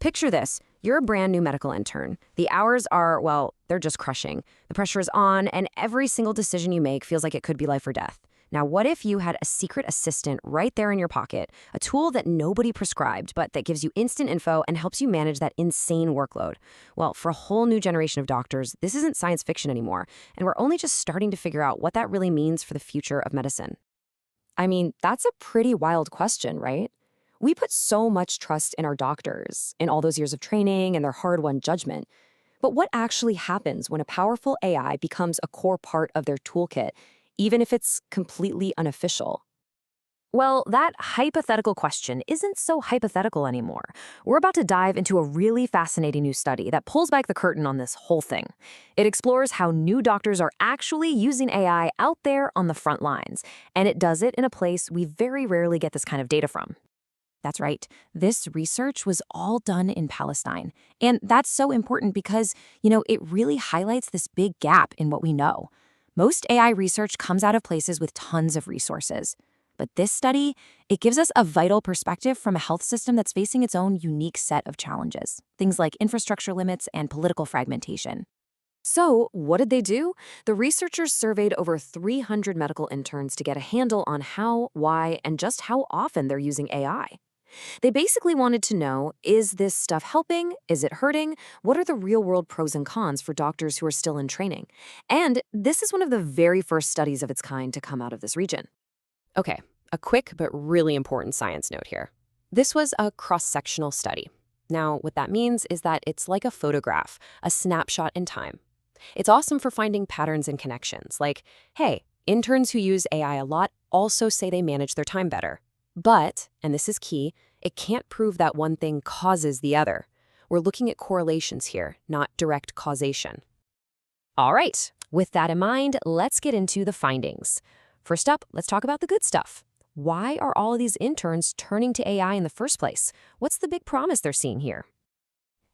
Picture this. You're a brand new medical intern. The hours are, well, they're just crushing. The pressure is on, and every single decision you make feels like it could be life or death. Now, what if you had a secret assistant right there in your pocket, a tool that nobody prescribed, but that gives you instant info and helps you manage that insane workload? Well, for a whole new generation of doctors, this isn't science fiction anymore, and we're only just starting to figure out what that really means for the future of medicine. I mean, that's a pretty wild question, right? We put so much trust in our doctors, in all those years of training and their hard-won judgment. But what actually happens when a powerful AI becomes a core part of their toolkit, even if it's completely unofficial? Well, that hypothetical question isn't so hypothetical anymore. We're about to dive into a really fascinating new study that pulls back the curtain on this whole thing. It explores how new doctors are actually using AI out there on the front lines, and it does it in a place we very rarely get this kind of data from. That's right. This research was all done in Palestine. And that's so important because, it really highlights this big gap in what we know. Most AI research comes out of places with tons of resources. But this study, it gives us a vital perspective from a health system that's facing its own unique set of challenges, things like infrastructure limits and political fragmentation. So, what did they do? The researchers surveyed over 300 medical interns to get a handle on how, why, and just how often they're using AI. They basically wanted to know, is this stuff helping? Is it hurting? What are the real-world pros and cons for doctors who are still in training? And this is one of the very first studies of its kind to come out of this region. Okay, a quick but really important science note here. This was a cross-sectional study. Now, what that means is that it's like a photograph, a snapshot in time. It's awesome for finding patterns and connections, like, hey, interns who use AI a lot also say they manage their time better. But, and this is key, it can't prove that one thing causes the other. We're looking at correlations here, not direct causation. All right, with that in mind, let's get into the findings. First up, let's talk about the good stuff. Why are all of these interns turning to AI in the first place? What's the big promise they're seeing here?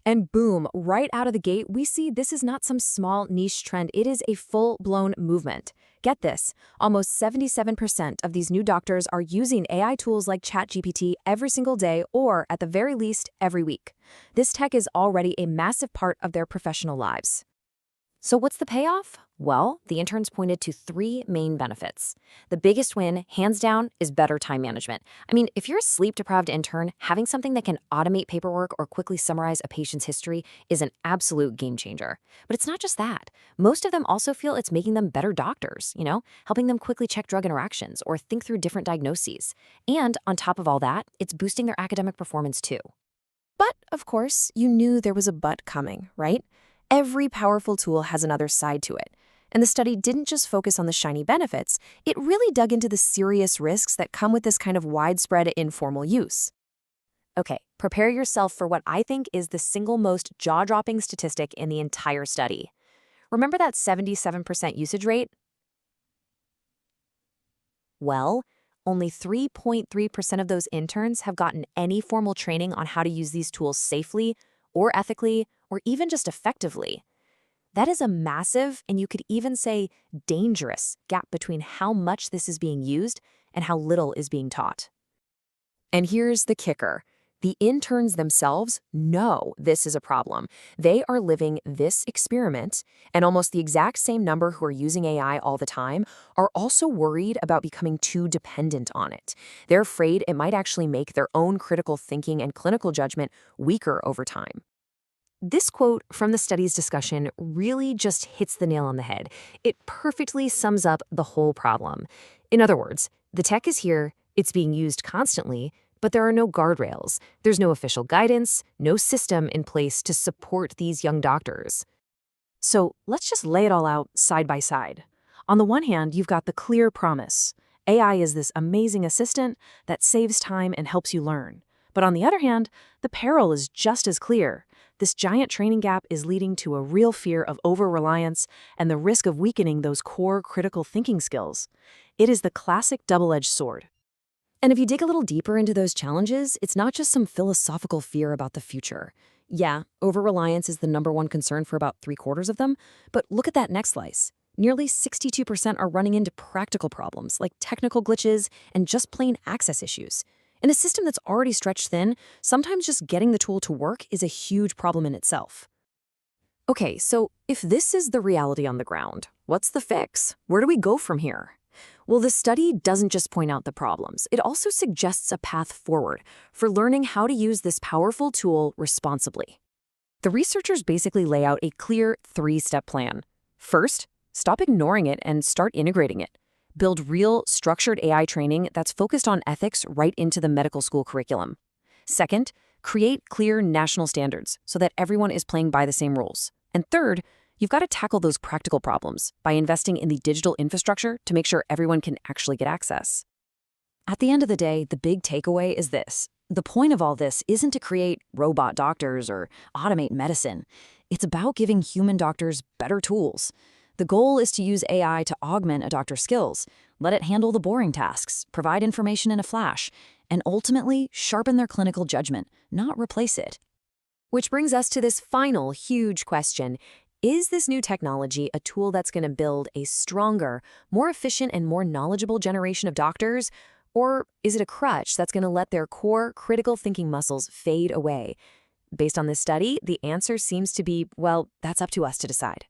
And boom, right out of the gate, we see this is not some small niche trend. It is a full-blown movement. Get this, almost 77% of these new doctors are using AI tools like ChatGPT every single day or, at the very least, every week. This tech is already a massive part of their professional lives. So what's the payoff? Well, the interns pointed to 3 main benefits. The biggest win, hands down, is better time management. I mean, if you're a sleep-deprived intern, having something that can automate paperwork or quickly summarize a patient's history is an absolute game changer. But it's not just that. Most of them also feel it's making them better doctors, helping them quickly check drug interactions or think through different diagnoses. And on top of all that, it's boosting their academic performance too. But, of course, you knew there was a but coming, right? Every powerful tool has another side to it. And the study didn't just focus on the shiny benefits, it really dug into the serious risks that come with this kind of widespread informal use. Okay, prepare yourself for what I think is the single most jaw-dropping statistic in the entire study. Remember that 77% usage rate? Well, only 3.3% of those interns have gotten any formal training on how to use these tools safely or ethically or even just effectively. That is a massive, and you could even say dangerous, gap between how much this is being used and how little is being taught. And here's the kicker. The interns themselves know this is a problem. They are living this experiment, and almost the exact same number who are using AI all the time are also worried about becoming too dependent on it. They're afraid it might actually make their own critical thinking and clinical judgment weaker over time. This quote from the study's discussion really just hits the nail on the head. It perfectly sums up the whole problem. In other words, the tech is here, it's being used constantly, but there are no guardrails. There's no official guidance, no system in place to support these young doctors. So let's just lay it all out side by side. On the one hand, you've got the clear promise. AI is this amazing assistant that saves time and helps you learn. But on the other hand, the peril is just as clear. This giant training gap is leading to a real fear of over-reliance and the risk of weakening those core critical thinking skills. It is the classic double-edged sword. And if you dig a little deeper into those challenges, it's not just some philosophical fear about the future. Yeah, over-reliance is the #1 concern for about 3/4 of them, but look at that next slice. Nearly 62% are running into practical problems like technical glitches and just plain access issues. In a system that's already stretched thin, sometimes just getting the tool to work is a huge problem in itself. Okay, so if this is the reality on the ground, what's the fix? Where do we go from here? Well, the study doesn't just point out the problems. It also suggests a path forward for learning how to use this powerful tool responsibly. The researchers basically lay out a clear 3-step plan. First, stop ignoring it and start integrating it. Build real, structured AI training that's focused on ethics right into the medical school curriculum. Second, create clear national standards so that everyone is playing by the same rules. And third, you've got to tackle those practical problems by investing in the digital infrastructure to make sure everyone can actually get access. At the end of the day, the big takeaway is this. The point of all this isn't to create robot doctors or automate medicine. It's about giving human doctors better tools. The goal is to use AI to augment a doctor's skills, let it handle the boring tasks, provide information in a flash, and ultimately sharpen their clinical judgment, not replace it. Which brings us to this final huge question. Is this new technology a tool that's going to build a stronger, more efficient, and more knowledgeable generation of doctors? Or is it a crutch that's going to let their core critical thinking muscles fade away? Based on this study, the answer seems to be, well, that's up to us to decide.